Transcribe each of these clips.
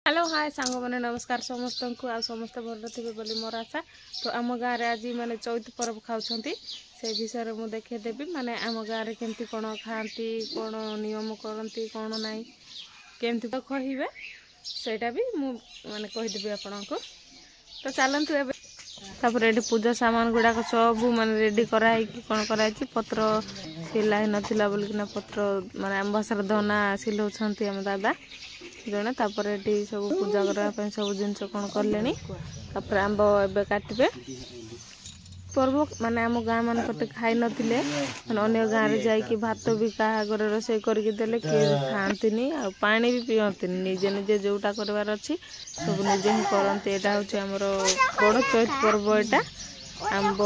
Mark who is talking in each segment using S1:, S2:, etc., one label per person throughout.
S1: Hello hi सांग मैंने नमस्कार समस्त को आ समस्त भल थे बोली मोर आशा। तो आम गाँव में आज मैंने चैत पर्व खाऊँ से विषय मुझे देखदेवी माने आम गाँव में केमती कौन खाती कौन नियम करती कौन ना केमती तो कहे सेटा भी माने कहीदेवी आपण को। तो चलतु ए पूजा सामान गुड़ाक सब माने रेडी कराई कौन कराई पत्र सिला नाला बोलिकिना पत्र माने आम भाषार धना सिलाऊँ आम दादा जड़े तापर ये सब पूजा करने सब जिनस कौन कले आंब ए काटे पर्व माने आम गाँ मान खाई नथिले अन्य गाँव में जाइए भात भी क्या घर रोसे करके देले किए खाती आ पानी भी पियती निजे निजे जोटा करार अच्छी सब निजे ही करते। यहाँ हूँ आमर बड़ चैत पर्व यहाँ आंब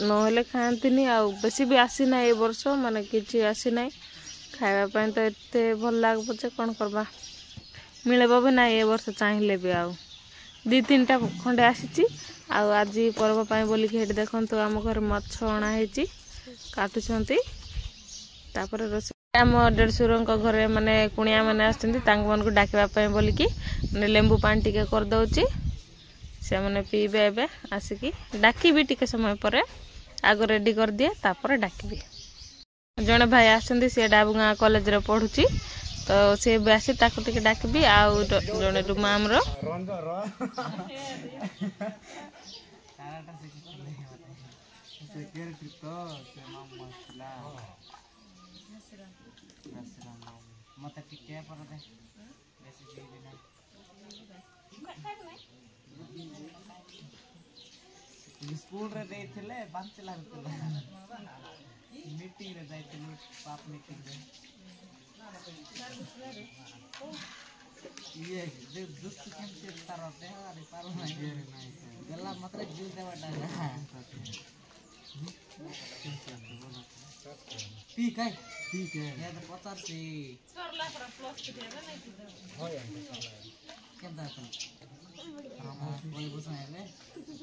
S1: नहले खाती आ बेसी भी आसी ना ए वर्ष माने किसी आसी ना खावाई तो एत भल लगे पचे कौन करवा मिले भी ना ए वर्ष चाहिए भी आउ दी तीन टा खंडे आसी आज पर्व पाई बोलिक हेटी देखंतु आम घर माछ अणाई काटुछंती तापर रोषेई आम देढ़शुर घरे माने कुणिया माने आछंती तांग मन को डाकिबा पई बोलिकी माने लेंबू पानी टिके कर दउची से माने पीबे एबे आसिकी डाकिबी टिके समय पर आग रेडी कर दिए तापर डाकिबी। जने भाई आछंती से डाबुगा कॉलेज रे पढुची तो से आसी ताको टिके डाकिबी आ जने रुमा हमरो
S2: स्कूल रे देइथिले 5 लाख मीटिंग रे जाइथिलु पाप मीटिंग रे ये जे दुस्त केमसे तारते अरे पारो नाही गला मात्र जीव देवाटा ठीक है ये तो 50 से सरला पर प्लस के देबे नहीं होय केम दाता हम कोई बुझाइले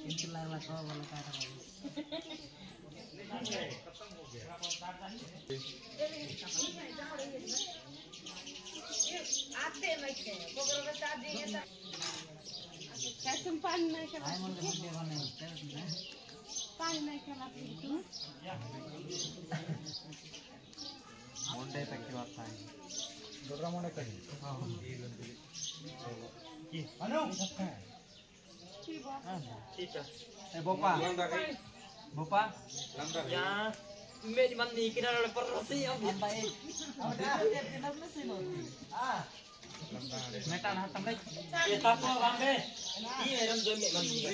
S2: इंच लागला को बोले काटा आते नहीं थे गोबर में शादी ये कैसे पानी नहीं के आई मन वीडियो बने पानी नहीं के लाती मुंडे तक की बात है दोरा मुंडे कहीं हां की अनु ठीक है ए बोपा यहाँ मेरी मन्नी किनारे पर रसी अब भाई मेटा ना तम ये ताको वांबे ये रम जो में मन्नी ये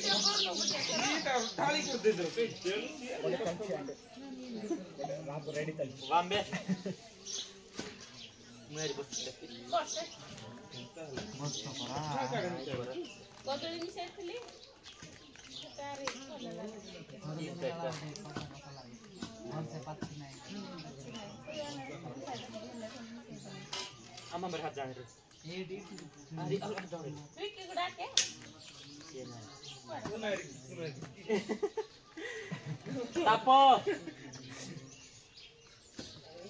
S2: तो थाली कर दे दो रात रेडी चल वांबे मेरी बस मस्त परा कोदड़ी में से थली तारे अम्मा मेरे हाथ जाने रे ये डी अरे अलग जाने रे की गुड़ा के ये नहीं तापो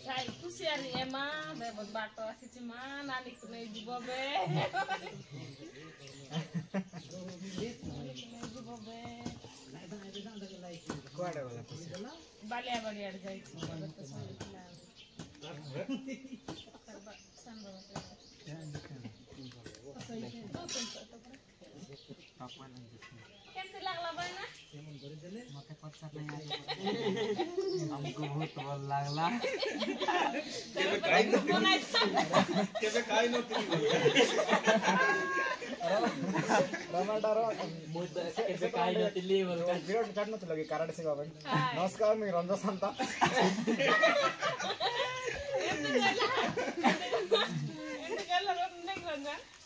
S2: साई खुशी आनी एमा बे बाटो आसी मा नानी को नहीं जीवो बे कोड़े वाला बालिया बालिया जाई केमती लागला बना केमन करि देले मते पछा नहीं आले हमको बहुत ଭଲ लागला केबे काई न टमाटर बहुत केबे काई न तिली बोल वीडियो काट न लगे कराटे से बाबा नमस्कार मैं रंजन संता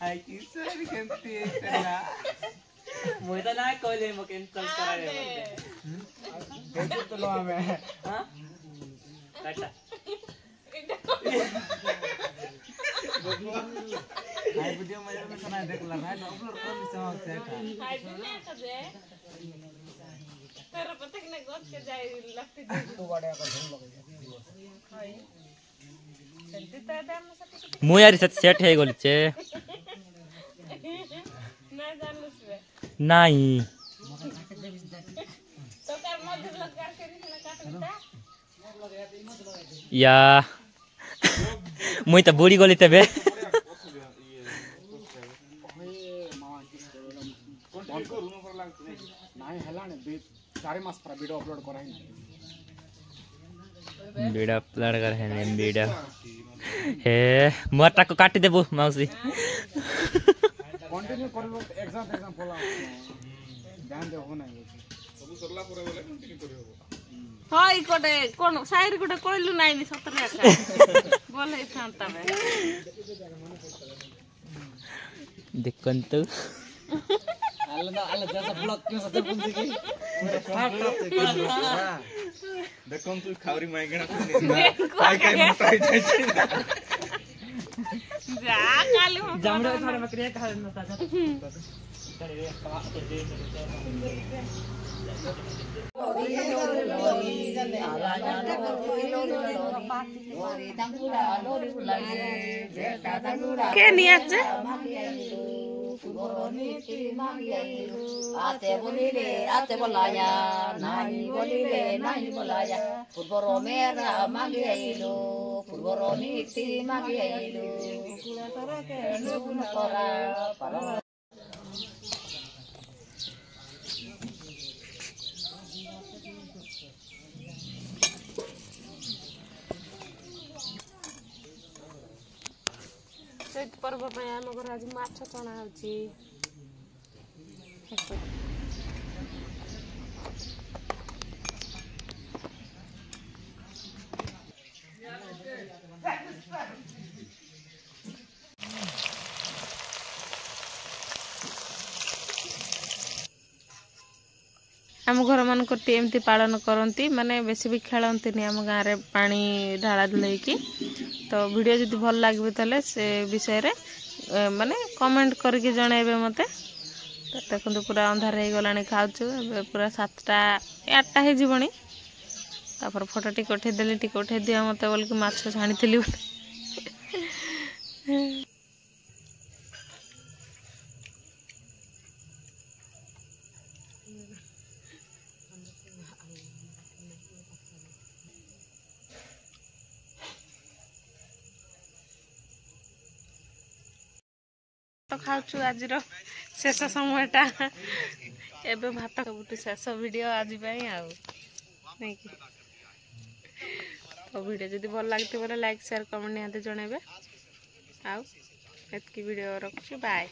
S2: आई किसरी केमती एतला मोइता ना कहले म कैंसिल कराए देखो तो लो हमें हां काटा आई वीडियो में सुना देखला ना अपलोड कर दिस से आई दुनिया तो दे तेरा पता कि नहीं गोद के जाए लगती तो बड़ा का धुन लगे हाय सेंटी तो दाम से
S3: मु यार सेट है गोलचे नहीं या मुई तो बुढ़ी गली तबे वीडियो अपलोड कर है वीडियो हे मोटा को काट देबो मौसी
S4: कंटिन्यू करबो एग्जाम बोला ध्यान दे हो नाही सब सरला पुरा बोले कंटिन्यू करबो
S1: हाय कोटे कोन शायरी कोटे कहलु नाही नि सतरे आका बोलै थांता बे
S3: देखंतु
S2: alla jasa blog ke sate punti ki
S4: देखम तू खावरी माइगना काय काय मोटा है जाय
S1: जा काली हम
S3: जामड़े थारे मकरिया खा न ता
S1: के नियाच
S5: ate bolanya nahi bolaya purboro mera magiailu purboro niti magiailu kula tarake nuna kora para
S1: चैत पर्व पे आम घर आज माछ छणा होची आम घर मान एमती पालन करती माने बेसी भी खेलती आम गाँव में पानी ढाला ढुलैकी तो वीडियो जब भल लगे तेल से विषय रे माने कमेंट करके जनइबे मते देखो पूरा अंधार हो गला खाऊँ पूरा 7टा 8टा हो जीवनी तापर फोटो टिके उठेदेली टिके उठे दिया मत बोल कि माछ छाणी तो खाऊँ आज शेष समयटा एबे भात सबुठ शेष वीडियो आज नहीं कि तो वीडियो जब भल लगे बोले लाइक शेयर कमेंट निहाती जनइबे आउ एतकी वीडियो रखुछु बाय।